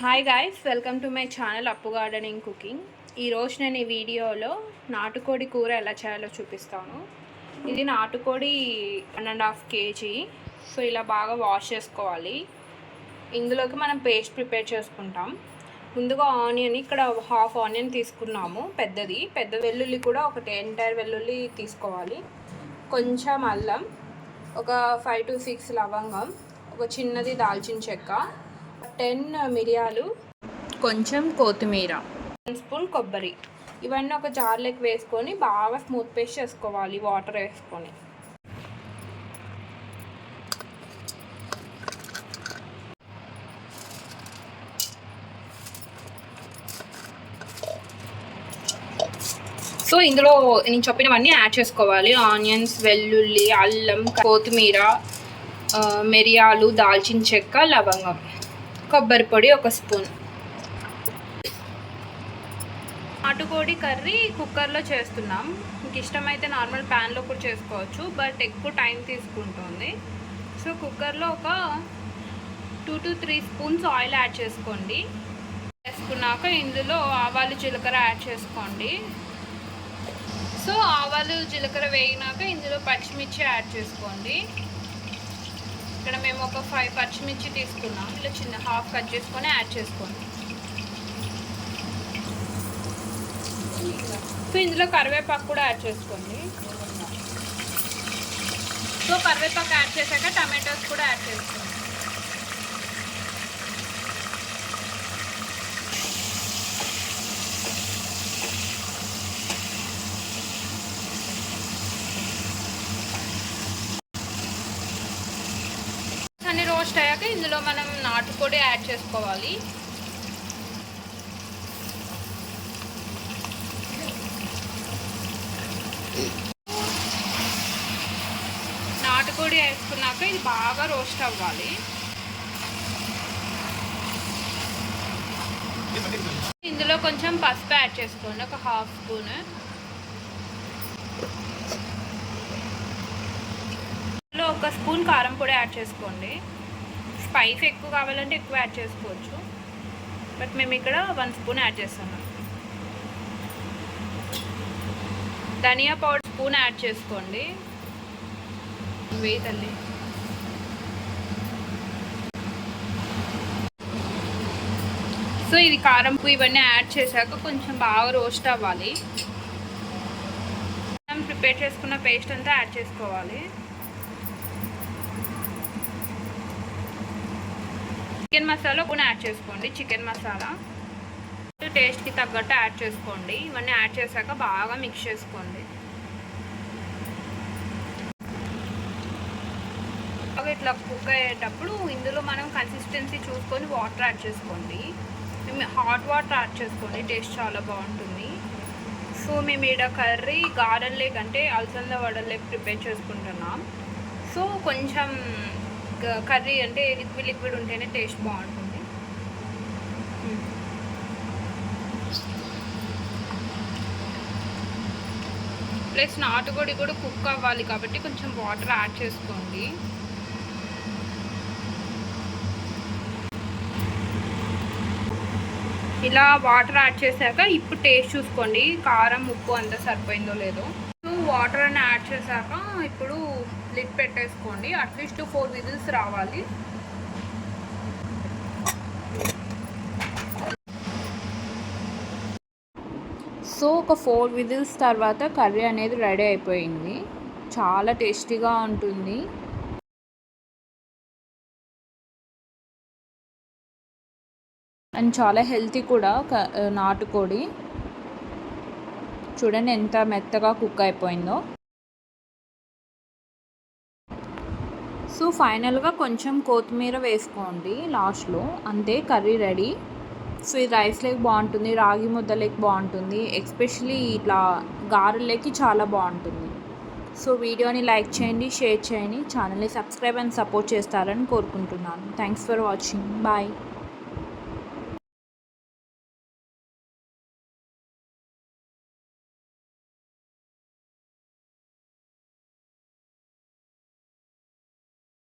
Hi guys, welcome to my channel అప్పు gardening cooking. ఈరోజు నేను ఈ వీడియోలో నాటుకోడి కూర ఎలా చేయాలో చూపిస్తాను. ఇది నాటుకోడి 1.5 kg. సో ఇలా బాగా వాష్ చేసుకోవాలి. ఇందులోకి మనం పేస్ట్ ప్రిపేర్ చేసుకుంటాం. ముందుగా ఆనియన్, ఇక్కడ హాఫ్ ఆనియన్ తీసుకున్నాము, పెద్ద వెల్లుల్లి కూడా ఒకటి ఎంటైర్ వెల్లుల్లి తీసుకోవాలి. కొంచెం అల్లం, ఒక 5 to 6 లవంగం, ఒక చిన్నది దాల్చిన చెక్క, 10 మిరియాలు, కొంచెం కొత్తిమీర, 1 స్పూన్ కొబ్బరి. ఇవన్నీ ఒక జార్లోకి వేసుకొని బాగా స్మూత్ పేస్ట్ చేసుకోవాలి వాటర్ వేసుకొని. సో ఇందులో నేను చెప్పినవన్నీ యాడ్ చేసుకోవాలి. ఆనియన్స్, వెల్లుల్లి, అల్లం, కొత్తిమీర, మిరియాలు, దాల్చిన చెక్క, లవంగం, కొబ్బరి పొడి 1 స్పూన్. నాటుకోడి కర్రీ కుక్కర్లో చేస్తున్నాం. మీకు ఇష్టమైతే నార్మల్ ప్యాన్లో కూడా చేసుకోవచ్చు, బట్ ఎక్కువ టైం తీసుకుంటుంది. సో కుక్కర్లో ఒక 2 to 3 స్పూన్స్ ఆయిల్ యాడ్ చేసుకోండి. వేసుకున్నాక ఇందులో ఆవాలు, జీలకర్ర యాడ్ చేసుకోండి. సో ఆవాలు, జీలకర్ర వేగినాక ఇందులో పచ్చిమిర్చి యాడ్ చేసుకోండి. ఇక్కడ మేము ఒక 5 పచ్చిమిర్చి తీసుకున్నాం. ఇలా చిన్న హాఫ్ కట్ చేసుకొని యాడ్ చేసుకోండి. సో ఇందులో కరివేపాకు కూడా యాడ్ చేసుకోండి. సో కరివేపాకు యాడ్ చేశాక టమాటోస్ కూడా యాడ్ చేసుకోండి. అన్ని రోస్ట్ అయ్యాక ఇందులో మనం నాటుకోడి యాడ్ చేసుకోవాలి. నాటుకోడి వేసుకున్నాక ఇది బాగా రోస్ట్ అవ్వాలి. ఇందులో కొంచెం పసుపు యాడ్ చేసుకోండి, ఒక 1/2 స్పూన్. ఇందులో 1 స్పూన్ కారం పొడి యాడ్ చేసుకోండి. స్పైస్ ఎక్కువ కావాలంటే ఎక్కువ యాడ్ చేసుకోవచ్చు, బట్ మేము ఇక్కడ 1 స్పూన్ యాడ్ చేస్తున్నాం. ధనియా పౌడర్ స్పూన్ యాడ్ చేసుకోండి. వేయతల్లి. సో ఇది కారం ఇవన్నీ యాడ్ చేశాక కొంచెం బాగా రోస్ట్ అవ్వాలి. మనం ప్రిపేర్ చేసుకున్న పేస్ట్ అంతా యాడ్ చేసుకోవాలి. చికెన్ మసాలా కూడా యాడ్ చేసుకోండి. చికెన్ మసాలా టేస్ట్కి తగ్గట్టు యాడ్ చేసుకోండి. ఇవన్నీ యాడ్ చేశాక బాగా మిక్స్ చేసుకోండి. ఇట్లా కుక్ అయ్యేటప్పుడు ఇందులో మనం కన్సిస్టెన్సీ చూసుకొని వాటర్ యాడ్ చేసుకోండి. మేము హాట్ వాటర్ యాడ్ చేసుకోండి, టేస్ట్ చాలా బాగుంటుంది. సో మేము ఈడ కర్రీ గారెల్ లేక్ అంటే అలసంద వడల్ లేక్ ప్రిపేర్ చేసుకుంటున్నాం. సో కొంచెం కర్రీ అంటే లిక్విడ్ ఉంటేనే టేస్ట్ బాగుంటుంది. ప్లస్ నాటుకోడి కూడా కుక్ అవ్వాలి కాబట్టి కొంచెం వాటర్ యాడ్ చేసుకోండి. ఇలా వాటర్ యాడ్ చేశాక ఇప్పుడు టేస్ట్ చూసుకోండి, కారం, ఉప్పు అంతా సరిపోయిందో లేదో. వాటర్ అని యాడ్ చేశాక ఇప్పుడు లిడ్ పెట్టేసుకోండి. అట్లీస్ట్ 4 విజిల్స్ రావాలి. సో ఒక 4 విజిల్స్ తర్వాత కర్రీ అనేది రెడీ అయిపోయింది. చాలా టేస్టీగా ఉంటుంది. అండ్ చాలా హెల్తీ కూడా. నాటుకోడి చూడండి ఎంత మెత్తగా కుక్ అయిపోయిందో. సో ఫైనల్గా కొంచెం కొత్తిమీర వేసుకోండి లాస్ట్లో. అంతే, కర్రీ రెడీ. సో ఇది రైస్ లేక్ బాగుంటుంది, రాగి ముద్దలేకి బాగుంటుంది, ఎస్పెషలీ ఇట్లా గారెలకి చాలా బాగుంటుంది. సో వీడియోని లైక్ చేయండి, షేర్ చేయండి, ఛానల్ని సబ్స్క్రైబ్ అండ్ సపోర్ట్ చేస్తారని కోరుకుంటున్నాను. Thanks for watching. బాయ్.